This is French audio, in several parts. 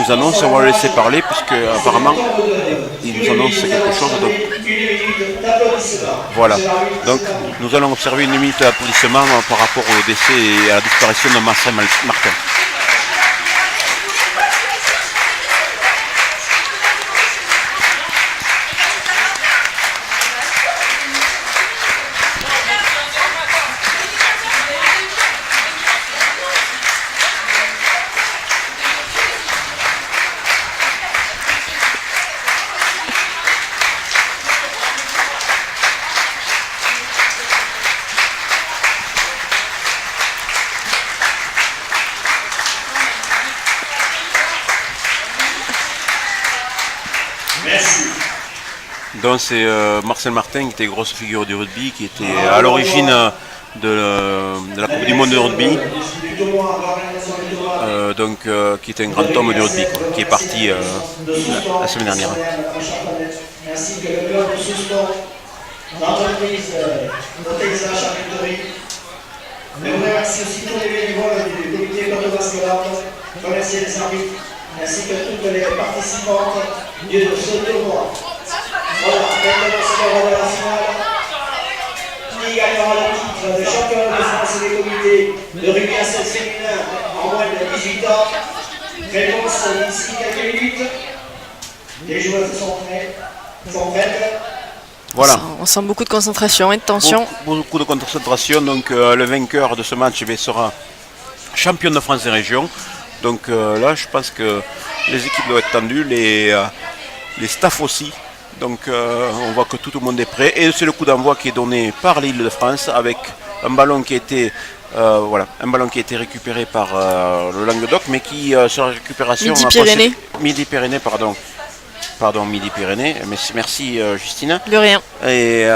nous annonce, on va le laisser parler puisque apparemment il nous annonce quelque chose. Donc, voilà. Donc nous allons observer une minute d'applaudissement par rapport au décès et à la disparition de Marcel Martin. Donc c'est Marcel Martin qui était grosse figure du rugby, qui était à l'origine de la Coupe du Monde de rugby, qui était un grand homme du rugby, quoi, qui est parti la semaine dernière. Ainsi que le club de sous-sport d'entreprise Protexia Charcuterie. Je voudrais remercier aussi tous les bénévoles du comité cardiovasculaire, remercier les arbitres, ainsi que toutes les participantes de ce tournoi. Voilà, maintenant c'est le rôle de la finale. Qui gagnera le titre de champion de France des comités de rugby à 7 féminin en moins de 18 ans. Réponse d'ici quelques minutes. Les joueurs sont prêtes. Voilà. On sent beaucoup de concentration et de tension. Beaucoup de concentration. Donc le vainqueur de ce match sera champion de France des régions. Donc là, je pense que les équipes doivent être tendues, les staffs aussi. Donc on voit que tout le monde est prêt. Et c'est le coup d'envoi qui est donné par l'Île-de-France avec un ballon qui a été récupéré par le Languedoc, mais qui sur la récupération Midi-Pyrénées. Midi-Pyrénées, Midi-Pyrénées. Merci Justine. De rien. Et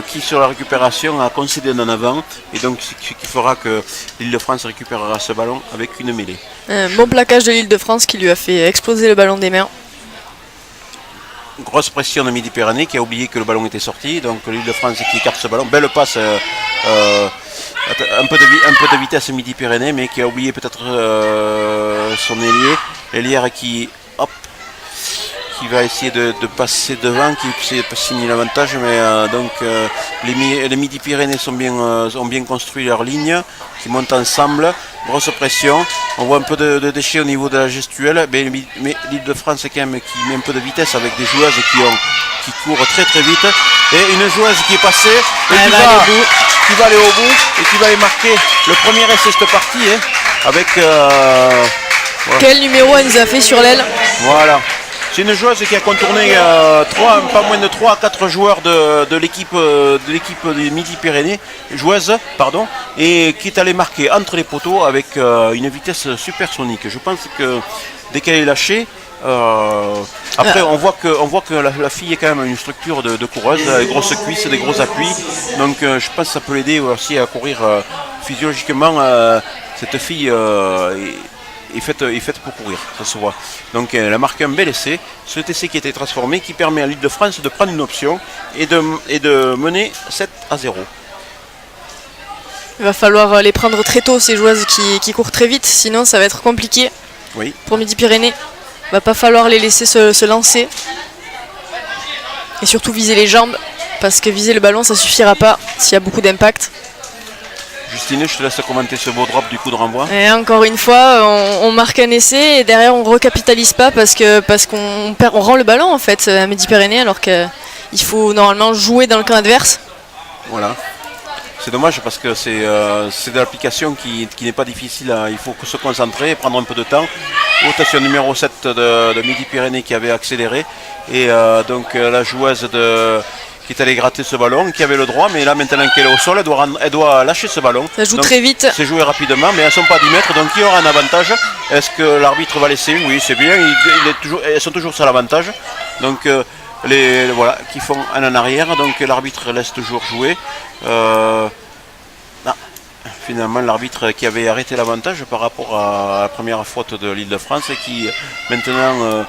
qui sur la récupération a concédé en avant, et donc ce qui fera que l'Île-de-France récupérera ce ballon avec une mêlée. Un bon plaquage de l'Île-de-France qui lui a fait exploser le ballon des mains. Grosse pression de Midi-Pyrénées qui a oublié que le ballon était sorti, donc l'Île-de-France qui écarte ce ballon. Belle passe, un peu de vitesse Midi-Pyrénées, mais qui a oublié peut-être son ailier. L'ailière qui va essayer de passer devant, qui signe l'avantage, mais les Midi-Pyrénées ont bien construit leur ligne, qui montent ensemble, grosse pression, on voit un peu de déchets au niveau de la gestuelle, mais l'Île-de-France quand même qui met un peu de vitesse avec des joueuses qui courent très très vite, et une joueuse qui est passée, et qui va aller au bout, et qui va aller marquer le premier essai de cette partie, avec... Voilà. Quel numéro elle nous a fait sur l'aile? Voilà. C'est une joueuse qui a contourné pas moins de 3 à 4 joueurs de l'équipe des Midi-Pyrénées, et qui est allée marquer entre les poteaux avec une vitesse supersonique. Je pense que dès qu'elle est lâchée, après on voit que la fille est quand même une structure de coureuse, des grosses cuisses, des gros appuis. Donc je pense que ça peut l'aider aussi à courir physiologiquement. Cette fille est faite pour courir, ça se voit. Donc elle a marqué un bel essai, cet essai qui a été transformé, qui permet à l'Île-de-France de prendre une option et de mener 7-0. Il va falloir les prendre très tôt, ces joueuses qui courent très vite, sinon ça va être compliqué. Oui. Pour Midi-Pyrénées. Il va pas falloir les laisser se lancer. Et surtout viser les jambes, parce que viser le ballon ça suffira pas s'il y a beaucoup d'impact. Justine, je te laisse commenter ce beau drop du coup de renvoi. Et encore une fois, on marque un essai et derrière on recapitalise pas parce qu'on rend le ballon en fait à Midi-Pyrénées, alors qu'il faut normalement jouer dans le camp adverse. Voilà. C'est dommage parce que c'est de l'application qui n'est pas difficile. Il faut se concentrer, prendre un peu de temps. Rotation numéro 7 de Midi-Pyrénées qui avait accéléré. Et donc la joueuse qui est allée gratter ce ballon, qui avait le droit, mais là maintenant qu'elle est au sol, elle doit lâcher ce ballon. Ça joue donc, très vite. C'est joué rapidement, mais elles ne sont pas à 10 mètres, donc il y aura un avantage. Est-ce que l'arbitre va laisser? Oui, c'est bien, elles sont toujours sur l'avantage. Donc qui font un en arrière, donc l'arbitre laisse toujours jouer. Finalement, l'arbitre qui avait arrêté l'avantage par rapport à la première faute de l'Île-de-France et qui maintenant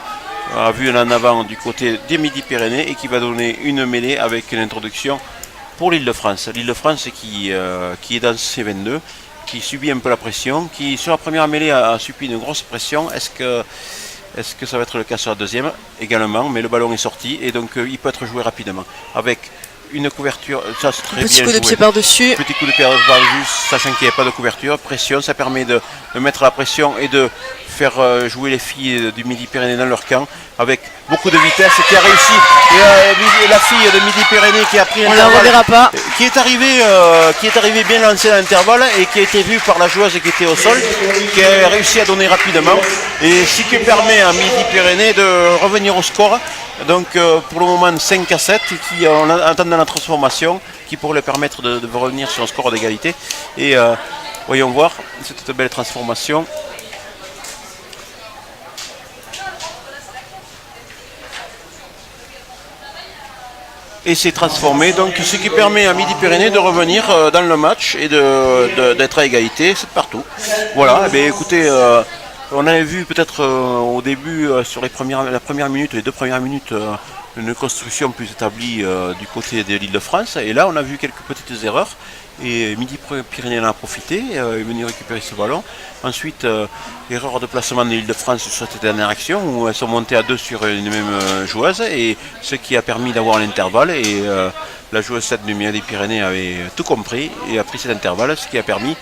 a vu en avant du côté des Midi-Pyrénées et qui va donner une mêlée avec l'introduction pour l'Île-de-France. L'Île-de-France qui est dans C22, qui subit un peu la pression, qui sur la première mêlée a subi une grosse pression. Est-ce que ça va être le cas sur la deuxième également? Mais le ballon est sorti et donc il peut être joué rapidement. Avec une couverture, ça c'est très bien joué. Petit coup de pied par-dessus. Petit coup de pied par-dessus, sachant qu'il n'y a pas de couverture. Pression, ça permet de mettre la pression et de faire jouer les filles du Midi-Pyrénées dans leur camp avec beaucoup de vitesse qui a réussi. Et la fille de Midi-Pyrénées qui a pris On la reverra pas. qui est arrivée bien lancée à l'intervalle et qui a été vue par la joueuse qui était au sol, qui a réussi à donner rapidement. Et ce qui permet à Midi-Pyrénées de revenir au score. Donc pour le moment 5 à 7 qui en attendant la transformation qui pourrait leur permettre de revenir sur un score d'égalité. Et voyons voir cette belle transformation. Et c'est transformé, donc ce qui permet à Midi-Pyrénées de revenir dans le match et d'être à égalité, c'est partout. Voilà, et bien, écoutez, on avait vu peut-être au début, sur la première minute, les 2 premières minutes, une construction plus établie du côté de l'Île-de-France. Et là, on a vu quelques petites erreurs. Et Midi-Pyrénées en a profité, est venu récupérer ce ballon. Ensuite, erreur de placement de l'Île-de-France sur cette dernière action où elles sont montées à 2 sur une même joueuse. Et ce qui a permis d'avoir l'intervalle. Et la joueuse 7 du Midi-Pyrénées avait tout compris et a pris cet intervalle, ce qui a permis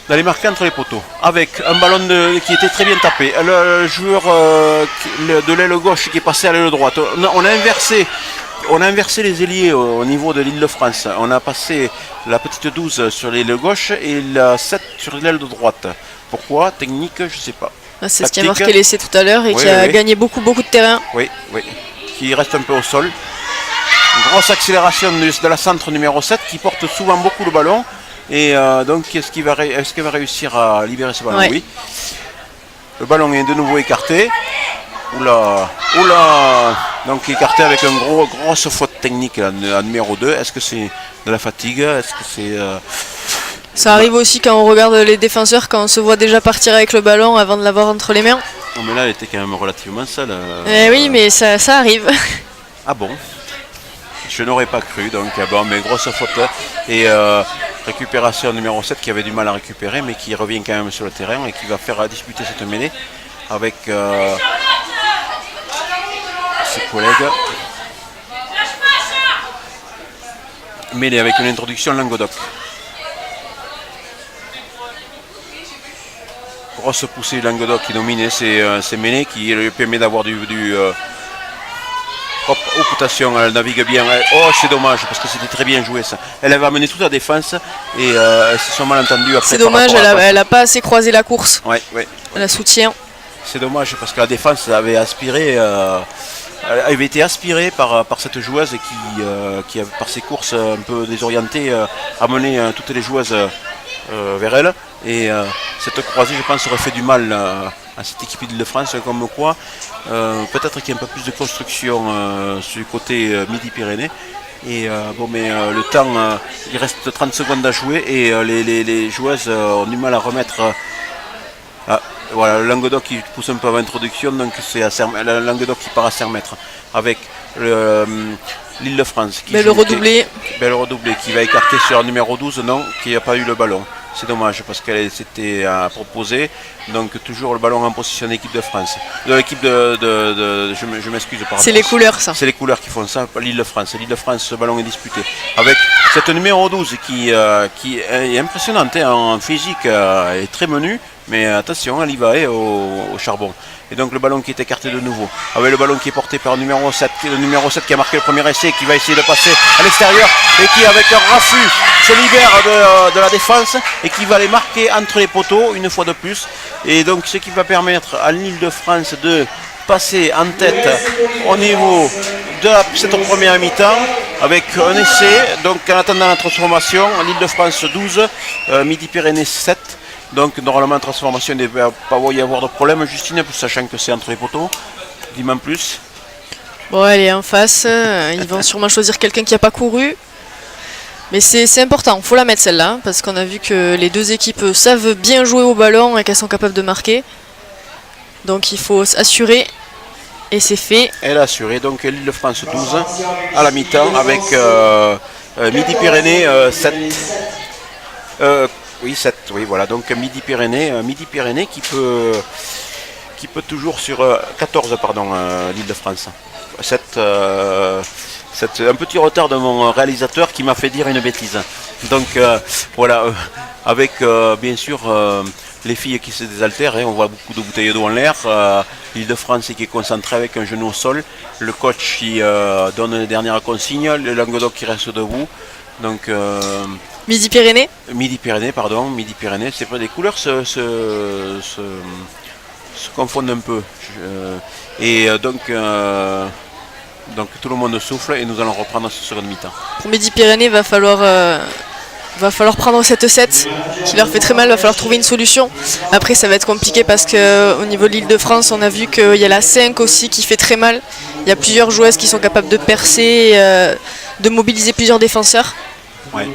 d'aller marquer entre les poteaux avec un ballon qui était très bien tapé. Le joueur de l'aile gauche qui est passé à l'aile droite. On a inversé les ailiers au niveau de l'Île-de-France. On a passé la petite 12 sur l'aile gauche et la 7 sur l'aile de droite. Pourquoi? Technique, je ne sais pas. C'est ce qui a marqué l'essai tout à l'heure et qui a gagné beaucoup de terrain. Oui, qui reste un peu au sol. Une grosse accélération de la centre numéro 7 qui porte souvent beaucoup le ballon. Et donc est-ce qu'il va réussir à libérer ce ballon? Oui. Le ballon est de nouveau écarté. Oula. Donc écarté avec une grosse faute technique à numéro 2. Est-ce que c'est de la fatigue? Est-ce que c'est Ça arrive aussi quand on regarde les défenseurs, quand on se voit déjà partir avec le ballon avant de l'avoir entre les mains. Non mais là elle était quand même relativement seule. Oui mais ça arrive. Ah bon? Je n'aurais pas cru, donc bon, mais grosse faute. Et récupération numéro 7 qui avait du mal à récupérer, mais qui revient quand même sur le terrain et qui va faire disputer cette mêlée avec ses collègues. Mêlée avec une introduction Languedoc. Grosse poussée Languedoc qui dominait ces mêlées, qui lui permet d'avoir du hop, attention, elle navigue bien. Oh, c'est dommage parce que c'était très bien joué ça. Elle avait amené toute la défense et elles se sont mal entendues après. C'est dommage, elle n'a pas assez croisé la course. Ouais. Elle la soutient. C'est dommage parce que la défense avait été aspirée par cette joueuse qui par ses courses un peu désorientées, a mené toutes les joueuses vers elle. Et cette croisée, je pense, aurait fait du mal à cette équipe d'Île-de-France, comme quoi peut-être qu'il y a un peu plus de construction sur le côté Midi-Pyrénées. Et mais le temps, il reste 30 secondes à jouer et les joueuses ont du mal à remettre. Voilà, le Languedoc qui pousse un peu à l'introduction, donc c'est le Languedoc qui part à 5 mètres avec l'Île-de-France. Belle redoublée. Belle redoublée qui va écarter sur le numéro 12, non, qui n'a pas eu le ballon. C'est dommage parce qu'elle s'était proposée. Donc toujours le ballon en position d'équipe de France. De l'équipe je m'excuse par rapport. C'est les couleurs ça. C'est les couleurs qui font ça, l'Île-de-France. L'Île-de-France, ce ballon est disputé. Avec cette numéro 12 qui est impressionnante en physique et très menue. Mais attention, elle y va au charbon. Et donc le ballon qui est écarté de nouveau. Avec le ballon qui est porté par le numéro 7. Le numéro 7 qui a marqué le premier essai, qui va essayer de passer à l'extérieur. Et qui avec un raffut se libère de la défense. Et qui va les marquer entre les poteaux une fois de plus. Et donc ce qui va permettre à l'Île-de-France de passer en tête au niveau de cette première mi-temps. Avec un essai. Donc en attendant la transformation, l'Île-de-France 12, Midi-Pyrénées 7. Donc normalement transformation, il ne va pas y avoir de problème, Justine, sachant que c'est entre les poteaux. Dis-moi en plus. Bon, elle est en face, ils vont sûrement choisir quelqu'un qui n'a pas couru. Mais c'est important, il faut la mettre celle-là, parce qu'on a vu que les deux équipes savent bien jouer au ballon et qu'elles sont capables de marquer. Donc il faut assurer, et c'est fait. Elle a assuré, donc l'Île-de-France 12 à la mi-temps avec Midi-Pyrénées 7. Oui, 7. oui, voilà, donc Midi-Pyrénées qui peut toujours sur 14, pardon, l'Île-de-France. Un petit retard de mon réalisateur qui m'a fait dire une bêtise. Donc voilà, avec bien sûr les filles qui se désaltèrent, on voit beaucoup de bouteilles d'eau en l'air, l'Île-de-France qui est concentrée avec un genou au sol, le coach qui donne les dernières consignes, le Languedoc qui reste debout. Donc Midi-Pyrénées. Midi-Pyrénées, c'est vrai, les couleurs se confondent un peu. Donc tout le monde souffle et nous allons reprendre ce second mi-temps. Pour Midi-Pyrénées, va falloir prendre cette 7 qui leur fait très mal, va falloir trouver une solution. Après ça va être compliqué parce qu'au niveau de l'Île-de-France, on a vu qu'il y a la 5 aussi qui fait très mal. Il y a plusieurs joueuses qui sont capables de percer, de mobiliser plusieurs défenseurs. Ouais.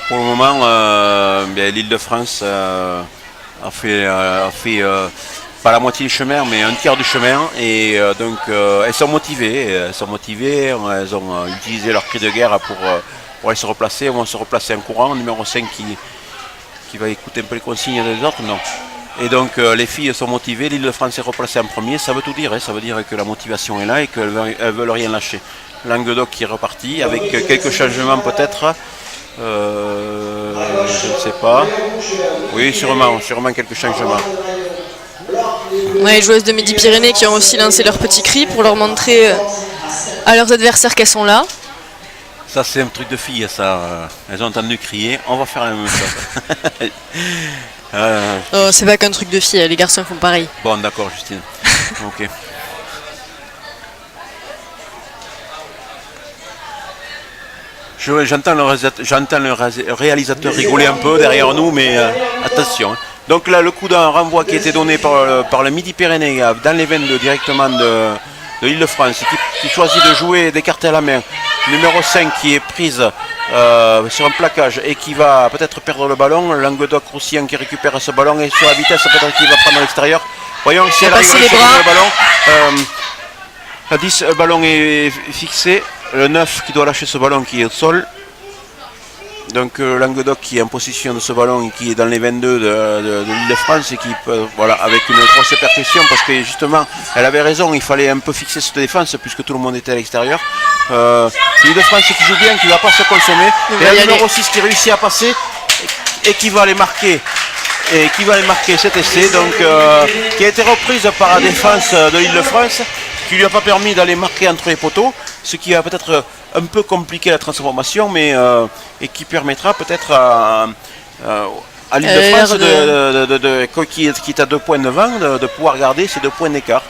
Pour le moment, l'Île-de-France a fait pas la moitié du chemin, mais un tiers du chemin. Et donc elles sont motivées, elles ont utilisé leur cri de guerre pour aller se replacer. Elles vont se replacer en courant. Numéro 5 qui va écouter un peu les consignes des autres, non. Et donc les filles sont motivées, l'Île-de-France est replacée en premier, ça veut tout dire, ça veut dire que la motivation est là et qu'elles ne veulent rien lâcher. Languedoc qui est reparti avec quelques changements peut-être, je ne sais pas. Oui, sûrement quelques changements. Ouais, les joueuses de Midi-Pyrénées qui ont aussi lancé leur petit cri pour leur montrer à leurs adversaires qu'elles sont là. Ça c'est un truc de filles, ça. Elles ont entendu crier, on va faire la même chose. Oh, c'est pas qu'un truc de filles, les garçons font pareil. Bon, d'accord, Justine. Ok. J'entends le réalisateur rigoler un peu derrière nous, mais attention. Donc là, le coup d'un renvoi qui a été donné par le Midi-Pyrénées dans les 22 directement de l'Île-de-France, qui choisit de jouer, d'écarter à la main. Numéro 5 qui est prise sur un plaquage et qui va peut-être perdre le ballon. Languedoc-Roussillon qui récupère ce ballon et sur la vitesse peut-être qu'il va prendre à l'extérieur. Voyons si elle arrive à récupérer le ballon. La 10, le ballon est fixé. Le 9 qui doit lâcher ce ballon qui est au sol. Donc Languedoc qui est en position de ce ballon et qui est dans les 22 de l'Île-de-France et qui peut, voilà, avec une grosse percussion parce que justement elle avait raison, il fallait un peu fixer cette défense puisque tout le monde était à l'extérieur. L'Île-de-France qui joue bien, qui ne va pas se consommer. Et le numéro 6 qui réussit à passer et qui va aller marquer. Et qui va aller marquer cet essai, donc qui a été reprise par la défense de l'Île-de-France, qui lui a pas permis d'aller marquer entre les poteaux, ce qui a peut-être un peu compliqué la transformation, mais et qui permettra peut-être à l'Île-de-France qui est à 2 points devant, de pouvoir garder ces 2 points d'écart.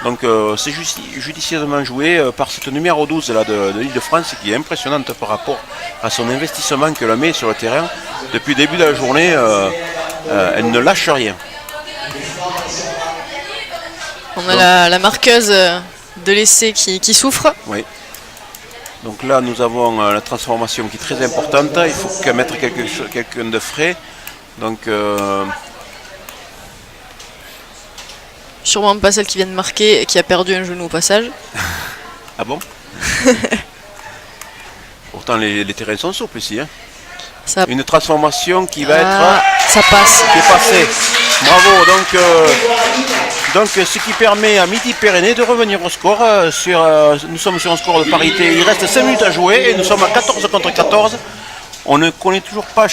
Donc c'est judicieusement joué par cette numéro 12 là, de l'Île-de-France qui est impressionnante par rapport à son investissement qu'elle met sur le terrain. Depuis le début de la journée, elle ne lâche rien. On a la marqueuse de l'essai qui souffre. Oui. Donc là nous avons la transformation qui est très importante. Il faut mettre quelqu'un de frais. Donc sûrement pas celle qui vient de marquer et qui a perdu un genou au passage. Ah bon? Pourtant les terrains sont souples ici. Hein. Une transformation qui va être... Ça passe. Qui est passée. Bravo. Donc ce qui permet à Midi-Pyrénées de revenir au score. Nous sommes sur un score de parité. Il reste 5 minutes à jouer et nous sommes à 14 contre 14. On ne connaît toujours pas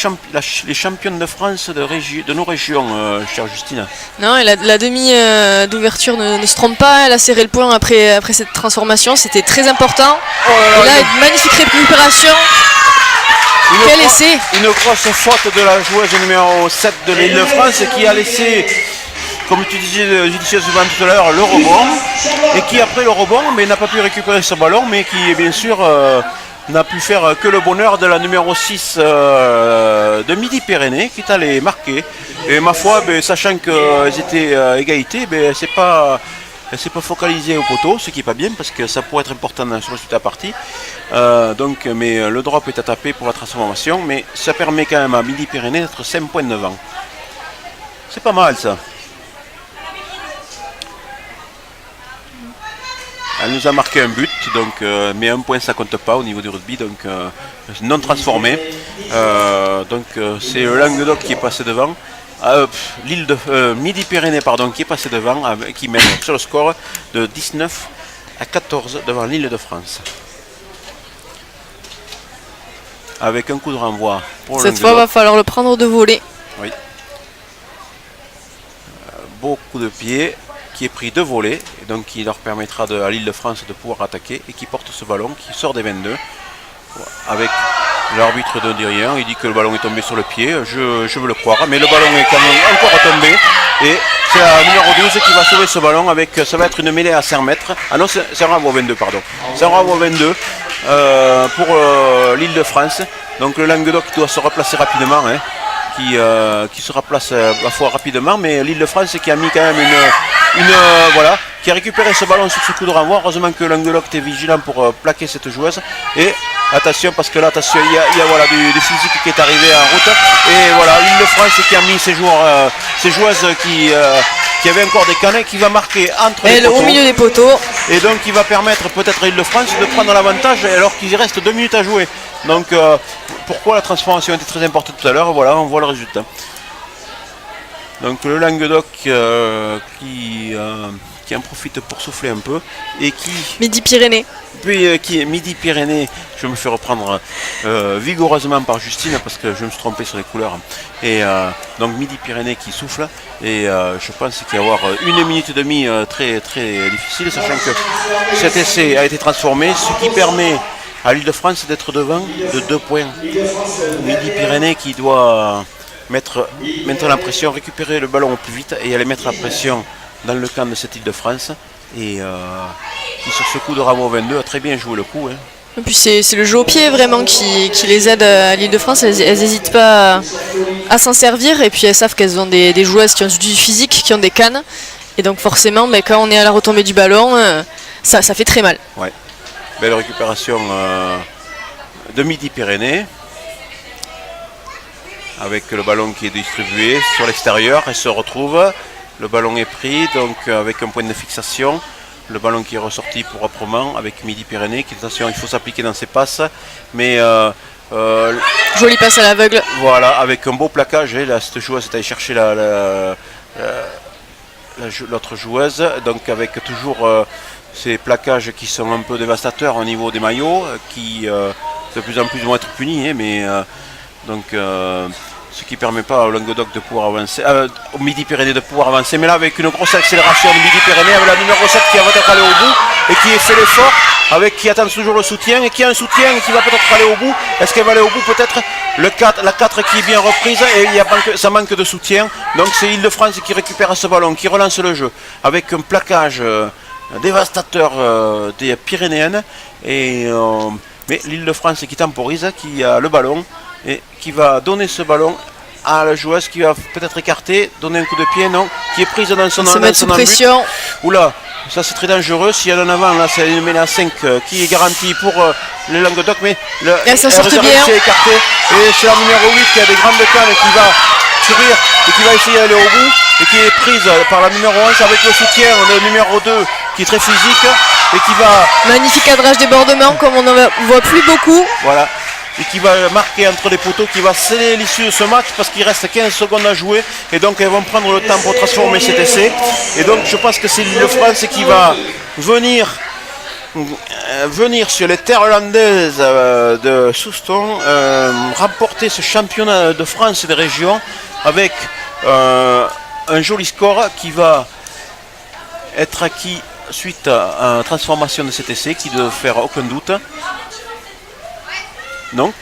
les championnes de France de nos régions, chère Justine. Non, et la demi d'ouverture ne se trompe pas. Elle a serré le point après cette transformation. C'était très important. Et là, une magnifique récupération. Quel essai! Une grosse faute de la joueuse numéro 7 de l'Île-de-France qui a laissé, comme tu disais judicieusement tout à l'heure, le rebond. Et qui, après le rebond, n'a pas pu récupérer ce ballon, mais qui, bien sûr... n'a pu faire que le bonheur de la numéro 6 de Midi-Pyrénées qui est allée marquer. Et ma foi, sachant qu'elles étaient à égalité, elle ne s'est pas focalisée au poteau, ce qui n'est pas bien parce que ça pourrait être important sur le résultat partie. Mais le drop est à taper pour la transformation, mais ça permet quand même à Midi-Pyrénées d'être 5 points devant. C'est pas mal ça. Elle nous a marqué un but, donc, mais un point ça compte pas au niveau du rugby, donc non transformé. C'est le Languedoc qui est passé devant. L'île de Midi-Pyrénées qui est passé devant, qui mène sur le score de 19-14 devant l'île de France. Avec un coup de renvoi pour le Cette fois, Languedoc. va falloir le prendre de voler. Oui. Beau coup de pied qui est pris de volée, et donc qui leur permettra à l'île de France de pouvoir attaquer et qui porte ce ballon qui sort des 22. Avec l'arbitre ne dit rien, il dit que le ballon est tombé sur le pied, je veux le croire, mais le ballon est quand même encore tombé et c'est la numéro 12 qui va sauver ce ballon avec, ça va être une mêlée à 100 mètres, ah non c'est un renvoi 22 pardon, c'est un renvoi 22 pour l'île de France, donc le Languedoc doit se replacer rapidement, hein, qui se replace à la fois rapidement, mais l'île de France qui a mis quand même voilà, qui a récupéré ce ballon sur ce coup de renvoi. Heureusement que Languedoc était vigilant pour plaquer cette joueuse. Et attention, parce que là, attention, il y a voilà, du physique qui est arrivé en route. Et voilà, l'île de France qui a mis ses joueuses qui avaient encore des canets, qui va marquer entre les poteaux. Au milieu des poteaux. Et donc, il va permettre peut-être à l'île de France de prendre l'avantage alors qu'il reste 2 minutes à jouer. Donc, pourquoi la transformation était très importante tout à l'heure? Voilà, on voit le résultat. Donc le Languedoc qui en profite pour souffler un peu et qui Midi-Pyrénées. Puis qui est Midi-Pyrénées, je me fais reprendre vigoureusement par Justine parce que je me suis trompé sur les couleurs. Et donc Midi-Pyrénées qui souffle et je pense qu'il va y avoir 1 minute et demie très très difficile, sachant que cet essai a été transformé, ce qui permet à l'île de France d'être devant de 2 points. Midi-Pyrénées qui doit mettre maintenant la pression, récupérer le ballon au plus vite et aller mettre la pression dans le camp de cette île de France et qui sur ce coup de renvoi 22 a très bien joué le coup. Hein. Et puis c'est le jeu au pied vraiment qui les aide à l'île de France. Elles n'hésitent pas à s'en servir et puis elles savent qu'elles ont des joueuses qui ont du physique, qui ont des cannes. Et donc forcément, quand on est à la retombée du ballon, ça fait très mal. Ouais. Belle récupération de Midi-Pyrénées. Avec le ballon qui est distribué sur l'extérieur et se retrouve. Le ballon est pris, donc avec un point de fixation. Le ballon qui est ressorti proprement avec Midi-Pyrénées. Attention, il faut s'appliquer dans ses passes. Mais jolie passe à l'aveugle. Voilà, avec un beau plaquage. Là, cette joueuse est allée chercher l'autre joueuse. Donc avec toujours ces plaquages qui sont un peu dévastateurs au niveau des maillots, qui de plus en plus vont être punis. Hein, mais ce qui ne permet pas au Languedoc de pouvoir avancer, au Midi-Pyrénées de pouvoir avancer, mais là avec une grosse accélération de Midi-Pyrénées, avec la numéro 7 qui va peut-être aller au bout et qui fait l'effort, qui attend toujours le soutien et qui a un soutien et qui va peut-être aller au bout. Est-ce qu'elle va aller au bout? Peut-être la 4 qui est bien reprise et ça manque de soutien. Donc c'est Île-de-France qui récupère ce ballon, qui relance le jeu avec un plaquage dévastateur des Pyrénéennes mais l'Île-de-France qui temporise, qui a le ballon et qui va donner ce ballon à la joueuse qui va peut-être écarter, donner un coup de pied, non, qui est prise dans son se mettre sous pression. Oula, ça c'est très dangereux. S'il y a en avant, là c'est une mêlée à 5 qui est garantie pour le Languedoc, mais elle s'en sort bien. Est écartée. Et c'est la numéro 8 qui a des grandes cannes qui va courir et qui va essayer d'aller au bout et qui est prise par la numéro 11 avec le soutien de numéro 2 qui est très physique et qui va... Magnifique cadrage débordement comme on n'en voit plus beaucoup. Voilà. Et qui va marquer entre les poteaux, qui va sceller l'issue de ce match parce qu'il reste 15 secondes à jouer et donc elles vont prendre le temps pour transformer cet essai. Et donc je pense que c'est l'Île-de-France qui va venir sur les terres hollandaises de Souston, remporter ce championnat de France et des régions avec un joli score qui va être acquis suite à la transformation de cet essai qui ne doit faire aucun doute. Donc,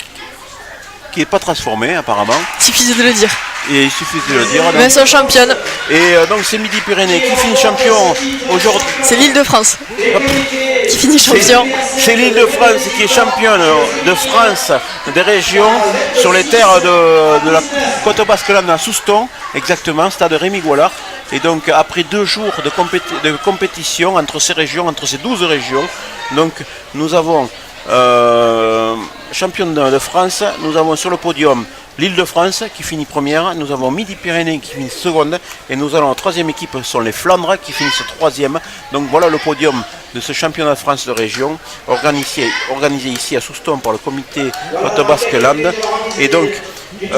qui n'est pas transformé apparemment. Il suffisait de le dire. Et il suffit de le dire. Mais elles sont championnes. Et donc c'est Midi-Pyrénées qui finit champion aujourd'hui. C'est l'Île-de-France qui finit champion. C'est l'Île-de-France qui est championne de France des régions sur les terres de la côte basque-lande à Souston, exactement, stade Rémi Goillard. Et donc après 2 jours de compétition entre ces régions, entre ces 12 régions, donc nous avons championne de France, nous avons sur le podium l'Île-de-France qui finit première, nous avons Midi-Pyrénées qui finit seconde et nous allons en troisième équipe, ce sont les Flandres qui finissent troisième. Donc voilà le podium de ce championnat de France de région organisé ici à Souston par le comité Côte Basque Land. Et donc 1,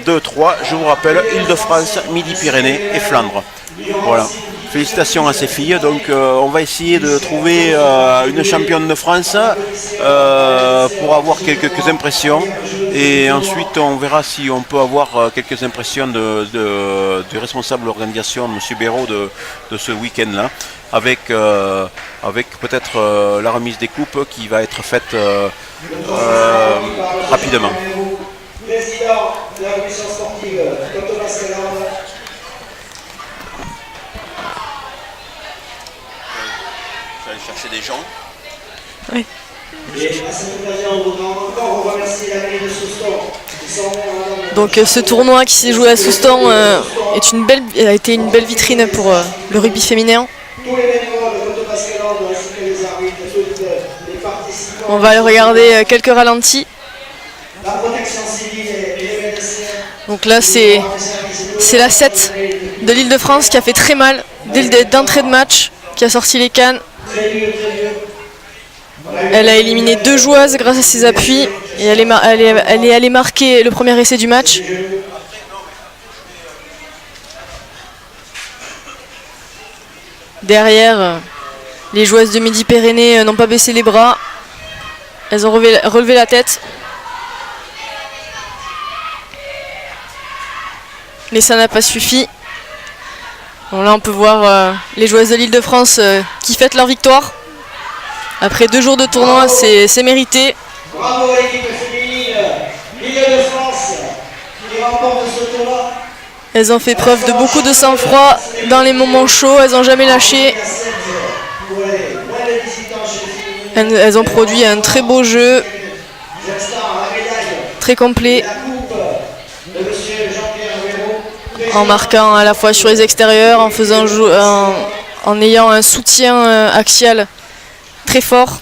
2, 3, je vous rappelle, Île-de-France, Midi-Pyrénées et Flandre. Voilà. Félicitations à ces filles. Donc on va essayer de trouver une championne de France pour avoir quelques impressions. Et ensuite on verra si on peut avoir quelques impressions du responsable de l'organisation, M. Béraud, de ce week-end-là. Avec peut-être la remise des coupes qui va être faite rapidement. Président de la commission sportive, Dr. Pascal. Aller chercher des gens. Oui. Et à cette occasion, on voudrait encore remercier la mairie de Souston. Donc ce tournoi qui s'est joué à Souston a été une belle vitrine pour le rugby féminin. Tous les bénévoles de Dr. Pascal ainsi que les arbitres, tous les participants. On va regarder quelques ralentis. La protection civile et les médecins. Donc là c'est la 7 de l'Île-de-France qui a fait très mal d'entrée de match, qui a sorti les cannes. Très dur, très dur. Elle a éliminé 2 joueuses grâce à ses appuis et elle est allée marquer le premier essai du match. Derrière, les joueuses de Midi-Pyrénées n'ont pas baissé les bras. Elles ont relevé la tête. Mais ça n'a pas suffi. Bon, là on peut voir les joueuses de l'Île-de-France qui fêtent leur victoire. Après 2 jours de tournoi, c'est mérité. Bravo à l'équipe féminine, l'Île-de-France, qui remporte ce tournoi. Elles ont fait preuve de beaucoup de sang-froid dans les moments chauds, elles n'ont jamais lâché. Elles ont produit un très beau jeu, très complet, en marquant à la fois sur les extérieurs, en ayant un soutien axial très fort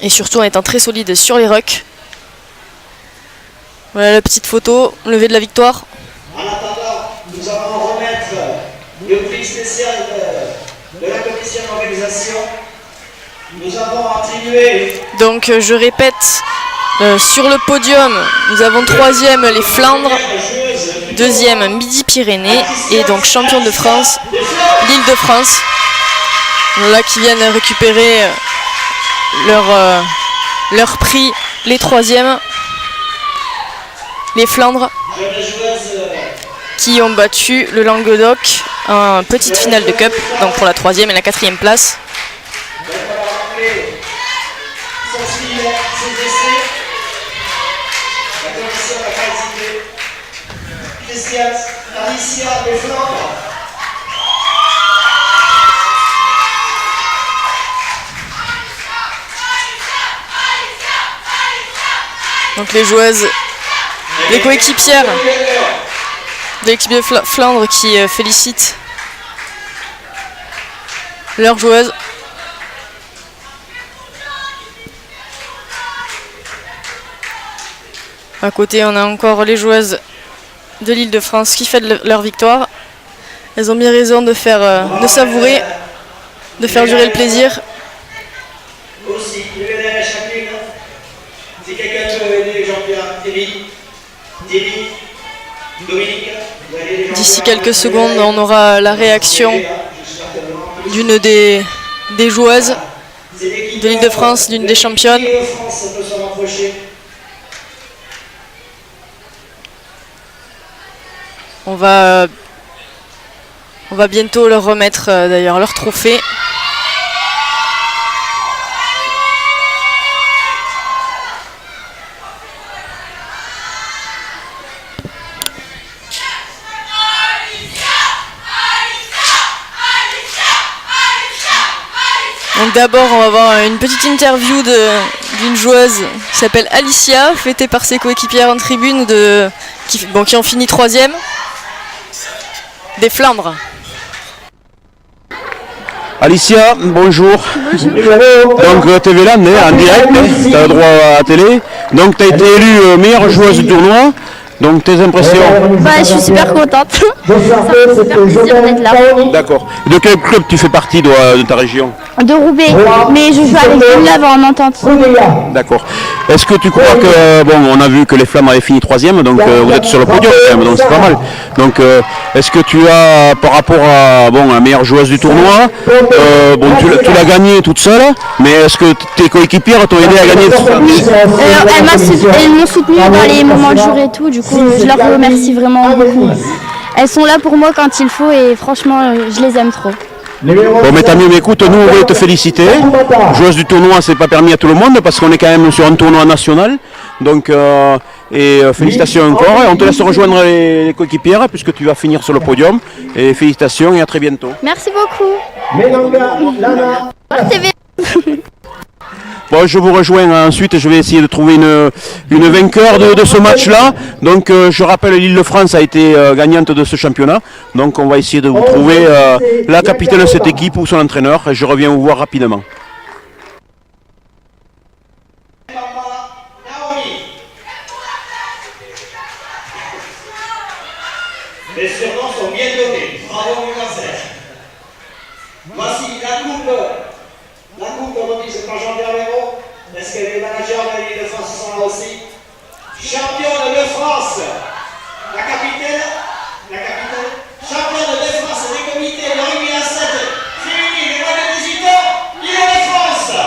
et surtout en étant très solide sur les rucks. Voilà la petite photo, levée de la victoire. En attendant, nous allons remettre le prix spécial de la commission d'organisation. Nous avons attribué Donc je répète, sur le podium, nous avons 3e les Flandres, 2e Midi-Pyrénées et donc champion de France, l'Île-de-France. Là qui viennent récupérer leur prix, les 3e, les Flandres, qui ont battu le Languedoc en petite finale de Cup, donc pour la 3e et la 4e place. Donc les joueuses, les coéquipières de l'équipe de Flandre qui félicitent leurs joueuses. À côté, on a encore les joueuses de l'Île-de-France qui fêtent leur victoire. Elles ont bien raison de savourer, de faire durer le plaisir. Aussi, il y a chacune. Si quelqu'un peut aider Jean-Pierre, Thierry, Dominique. D'ici quelques secondes, on aura la réaction d'une des joueuses de l'Île-de-France, d'une des championnes. On va bientôt leur remettre d'ailleurs leur trophée. Donc d'abord on va avoir une petite interview d'une joueuse qui s'appelle Alicia, fêtée par ses coéquipières en tribune qui ont fini 3e. Des Flandres. Alicia, bonjour. Donc TV Land en direct, tu as le droit à la télé. Donc tu as été élue meilleure joueuse du tournoi. Donc tes impressions? Bah, je suis super contente. Ça me fait super plaisir d'être là. D'accord. De quel club tu fais partie de ta région? De Roubaix, mais je joue avec Villeneuve en entente. D'accord. Est-ce que tu crois que, bon, on a vu que les Flammes avaient fini 3e, donc vous êtes sur le podium quand même, donc c'est pas mal. Donc est-ce que tu as, par rapport à la meilleure joueuse du tournoi, tu l'as gagné toute seule, mais est-ce que tes coéquipières t'ont aidé à gagner tout ça? Elles m'ont soutenu dans les moments durs et tout, du coup je leur remercie vraiment beaucoup. Elles sont là pour moi quand il faut et franchement je les aime trop. Bon, mais tant mieux, mais écoute, nous on voulait te féliciter. Joueuse du tournoi, c'est pas permis à tout le monde parce qu'on est quand même sur un tournoi national. Donc, félicitations encore. Et on te laisse rejoindre les coéquipières puisque tu vas finir sur le podium. Et félicitations et à très bientôt. Merci beaucoup. Bon, je vous rejoins ensuite, je vais essayer de trouver une vainqueur de ce match-là. Donc je rappelle, l'Île-de-France a été gagnante de ce championnat. Donc on va essayer de vous trouver la capitaine de cette équipe ou son entraîneur. Et je reviens vous voir rapidement. Les surnoms sont bien donnés. Bravo, Mugazer. Voici la coupe. La coupe remise par Jean-Pierre Véro. Est-ce que les managers de l'Île-de-France sont là aussi? Championne de France. La capitaine. Championne de France des comités de rugby à 7. Féminine et moins de 18 ans. Île-de-France.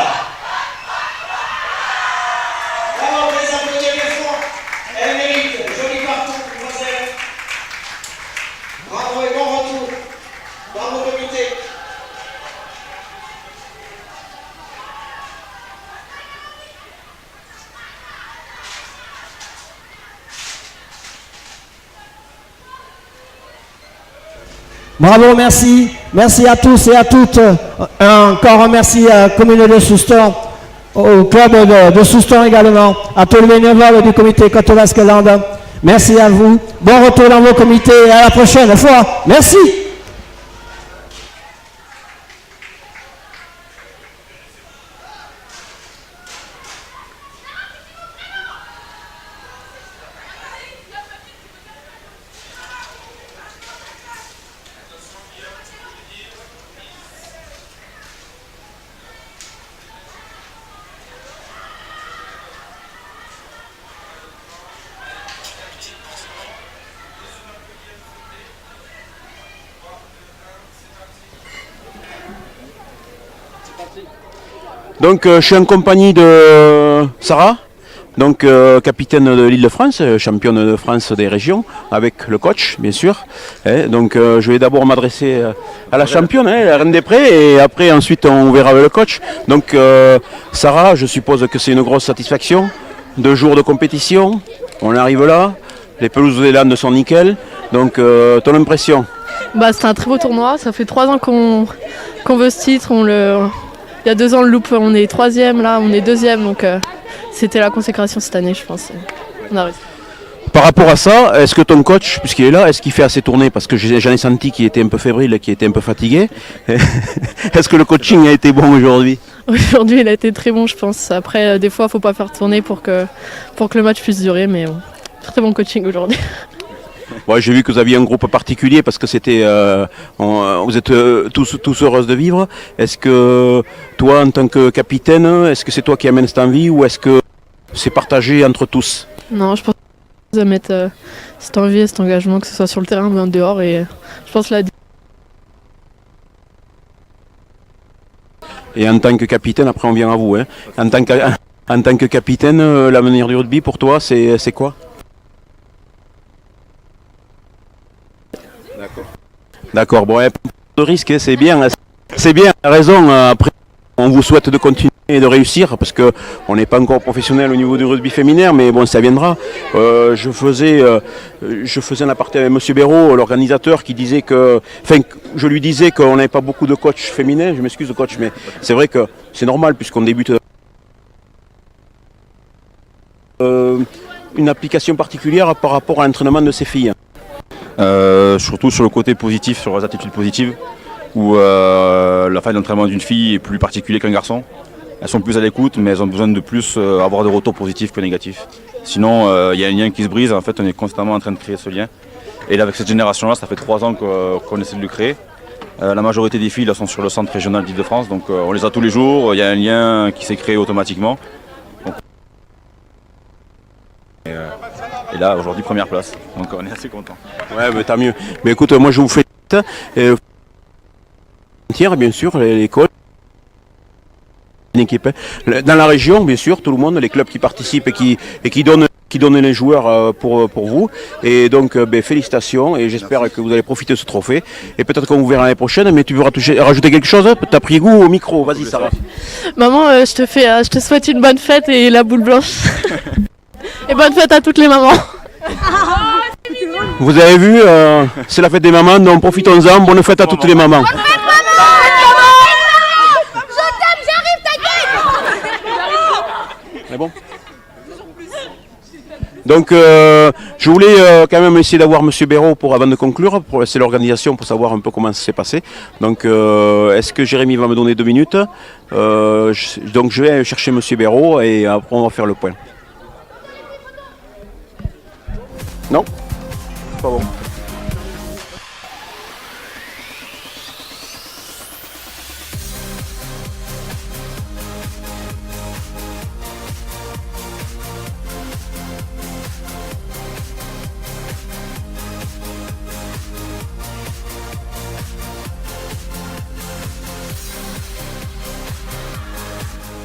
Bravo, les applaudissements les font. Elle mérite. Joli parcours, mademoiselle. Bravo et bon retour. Bravo, comité. Bravo, merci. Merci à tous et à toutes. Encore un merci à la commune de Soustons, au club de Soustons également, à tous les bénévoles du comité Côte Basque-Land. Merci à vous. Bon retour dans vos comités et à la prochaine fois. Merci. Donc je suis en compagnie de Sarah, donc capitaine de l'Île-de-France, championne de France des régions, avec le coach bien sûr. Donc je vais d'abord m'adresser à la championne, la reine des prés, et après ensuite on verra avec le coach. Donc Sarah, je suppose que c'est une grosse satisfaction. 2 jours de compétition, on arrive là, les pelouses des Landes sont nickel. Donc ton impression? C'est un très beau tournoi, ça fait 3 ans qu'on veut ce titre. Il y a 2 ans le loop, on est 3e, là on est 2e, donc c'était la consécration cette année je pense. On a réussi. Par rapport à ça, est-ce que ton coach, puisqu'il est là, est-ce qu'il fait assez tourner? Parce que j'en ai senti qu'il était un peu fébrile, qu'il était un peu fatigué. Est-ce que le coaching a été bon aujourd'hui? Aujourd'hui il a été très bon je pense. Après des fois il ne faut pas faire tourner pour que le match puisse durer, mais bon, très bon coaching aujourd'hui. Ouais, j'ai vu que vous aviez un groupe particulier parce que c'était, vous êtes tous heureuses de vivre. Est-ce que toi, en tant que capitaine, est-ce que c'est toi qui amènes cette envie ou est-ce que c'est partagé entre tous? Non, je pense que ça mettre cette envie et cet engagement, que ce soit sur le terrain ou en dehors, et je pense la. Et en tant que capitaine, après on vient à vous. Hein. En tant que capitaine, l'avenir du rugby pour toi, c'est quoi? D'accord, bon, de risque, hein, c'est bien, raison. Après, on vous souhaite de continuer et de réussir parce qu'on n'est pas encore professionnel au niveau du rugby féminin, mais bon, ça viendra. Je faisais un aparté avec M. Béraud, l'organisateur, qui disait je lui disais qu'on n'avait pas beaucoup de coachs féminins. Je m'excuse, coach, mais c'est vrai que c'est normal puisqu'on débute. Une application particulière par rapport à l'entraînement de ces filles. Surtout sur le côté positif, sur les attitudes positives. où la phase d'entraînement d'une fille est plus particulière qu'un garçon. Elles sont plus à l'écoute, mais elles ont besoin de plus avoir de retours positifs que négatifs. Sinon, il y a un lien qui se brise. En fait, on est constamment en train de créer ce lien. Et là, avec cette génération-là, ça fait 3 ans qu'on essaie de le créer. La majorité des filles là, sont sur le centre régional d'Île-de-France, donc on les a tous les jours. Il y a un lien qui s'est créé automatiquement. Donc, et là, aujourd'hui, première place. Donc on est assez content. Ouais, mais tant mieux. Mais écoute, moi je vous félicite. Bien sûr, l'école. Une équipe. Dans la région, bien sûr, tout le monde, les clubs qui participent et qui donnent les joueurs pour vous. Et donc, félicitations et j'espère que vous allez profiter de ce trophée. Et peut-être qu'on vous verra l'année prochaine, mais tu veux rajouter quelque chose? Tu as pris goût au micro, vas-y Sarah. Maman, je te souhaite une bonne fête et la boule blanche. Et bonne fête à toutes les mamans. Vous avez vu, c'est la fête des mamans, donc profitons-en. Bonne fête à toutes les mamans. C'est bon. Donc je voulais quand même essayer d'avoir M. Béraud avant de conclure, c'est l'organisation pour savoir un peu comment ça s'est passé. Donc est-ce que Jérémy va me donner 2 minutes donc je vais chercher M. Béraud et après on va faire le point. Non? Pas bon.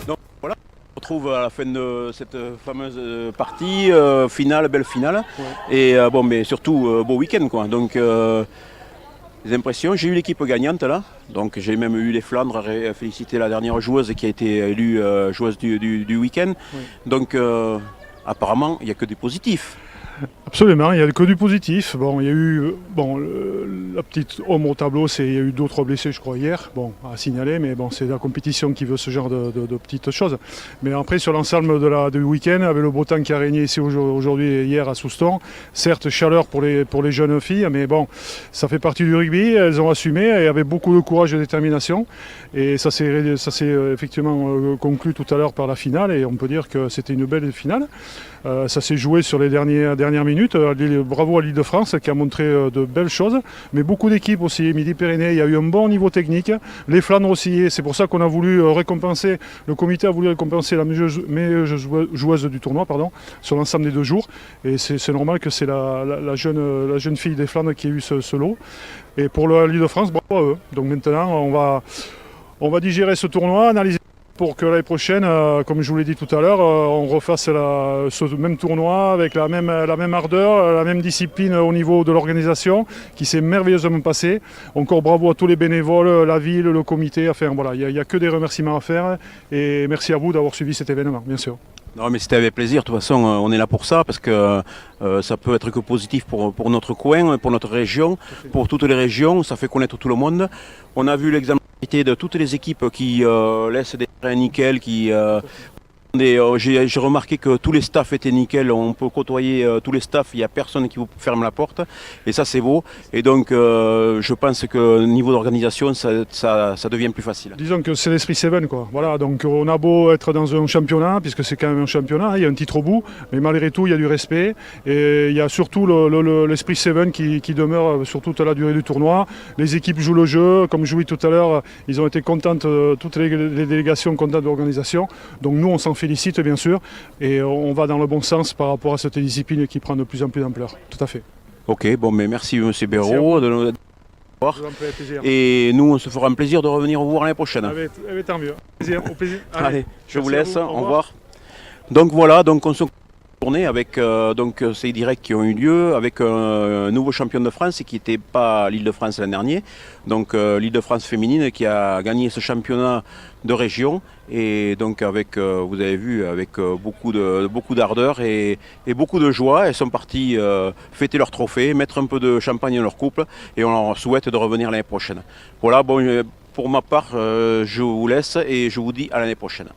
Donc voilà, on se retrouve à la fin de cette fameuse partie finale, belle finale. Ouais. Et bon, mais surtout beau week-end quoi. Donc les impressions, j'ai eu l'équipe gagnante là. Donc j'ai même eu les Flandres à féliciter la dernière joueuse qui a été élue joueuse du week-end. Ouais. Donc apparemment il n'y a que des positifs. Absolument, il n'y a que du positif. Bon, il y a eu la petite homme au tableau, il y a eu d'autres blessés, je crois, hier, à signaler, mais bon, c'est la compétition qui veut ce genre de petites choses. Mais après, sur l'ensemble du week-end, avec le beau temps qui a régné ici aujourd'hui et hier à Soustons, certes, chaleur pour les jeunes filles, mais bon, ça fait partie du rugby, elles ont assumé, et avec beaucoup de courage et de détermination. Et ça s'est effectivement conclu tout à l'heure par la finale, et on peut dire que c'était une belle finale. Ça s'est joué sur les dernières minutes. Bravo à l'Île-de-France qui a montré de belles choses, mais beaucoup d'équipes aussi. Midi-Pyrénées, il y a eu un bon niveau technique. Les Flandres aussi, c'est pour ça qu'on a voulu récompenser, le comité a voulu récompenser la meilleure joueuse du tournoi sur l'ensemble des 2 jours. Et c'est normal que c'est la jeune fille des Flandres qui ait eu ce lot. Et pour l'Île-de-France, bravo à eux. Donc maintenant, on va digérer ce tournoi, analyser pour que l'année prochaine, comme je vous l'ai dit tout à l'heure, on refasse ce même tournoi avec la même ardeur, la même discipline au niveau de l'organisation qui s'est merveilleusement passée. Encore bravo à tous les bénévoles, la ville, le comité. Enfin voilà, il n'y a que des remerciements à faire et merci à vous d'avoir suivi cet événement, bien sûr. Non mais c'était avec plaisir, de toute façon on est là pour ça parce que ça peut être que positif pour notre coin, pour notre région, pour toutes les régions, ça fait connaître tout le monde. On a vu l'exemplarité de toutes les équipes qui laissent des terrains nickel, j'ai remarqué que tous les staffs étaient nickel, on peut côtoyer tous les staffs, il n'y a personne qui vous ferme la porte et ça c'est beau et donc je pense que niveau d'organisation ça devient plus facile. Disons que c'est l'esprit Seven quoi, voilà, donc on a beau être dans un championnat, puisque c'est quand même un championnat, il y a un titre au bout, mais malgré tout il y a du respect et il y a surtout l'esprit Seven qui demeure sur toute la durée du tournoi. Les équipes jouent le jeu, comme je vous dis tout à l'heure, ils ont été contentes, toutes les délégations contentes de l'organisation, donc nous on s'en félicite bien sûr et on va dans le bon sens par rapport à cette discipline qui prend de plus en plus d'ampleur. Tout à fait. Ok, bon mais merci M. Béraud de nous voir. Et nous on se fera un plaisir de revenir vous voir l'année prochaine. Tant mieux. Au plaisir. Allez, je vous laisse, au revoir. Donc voilà, donc on se tournée avec ces directs qui ont eu lieu avec un nouveau champion de France qui n'était pas l'Île-de-France l'an dernier, donc l'Île-de-France féminine qui a gagné ce championnat de région et donc avec vous avez vu avec beaucoup d'ardeur et beaucoup de joie. Elles sont parties fêter leur trophée, mettre un peu de champagne dans leur couple et on leur souhaite de revenir l'année prochaine. Voilà, bon, pour ma part je vous laisse et je vous dis à l'année prochaine.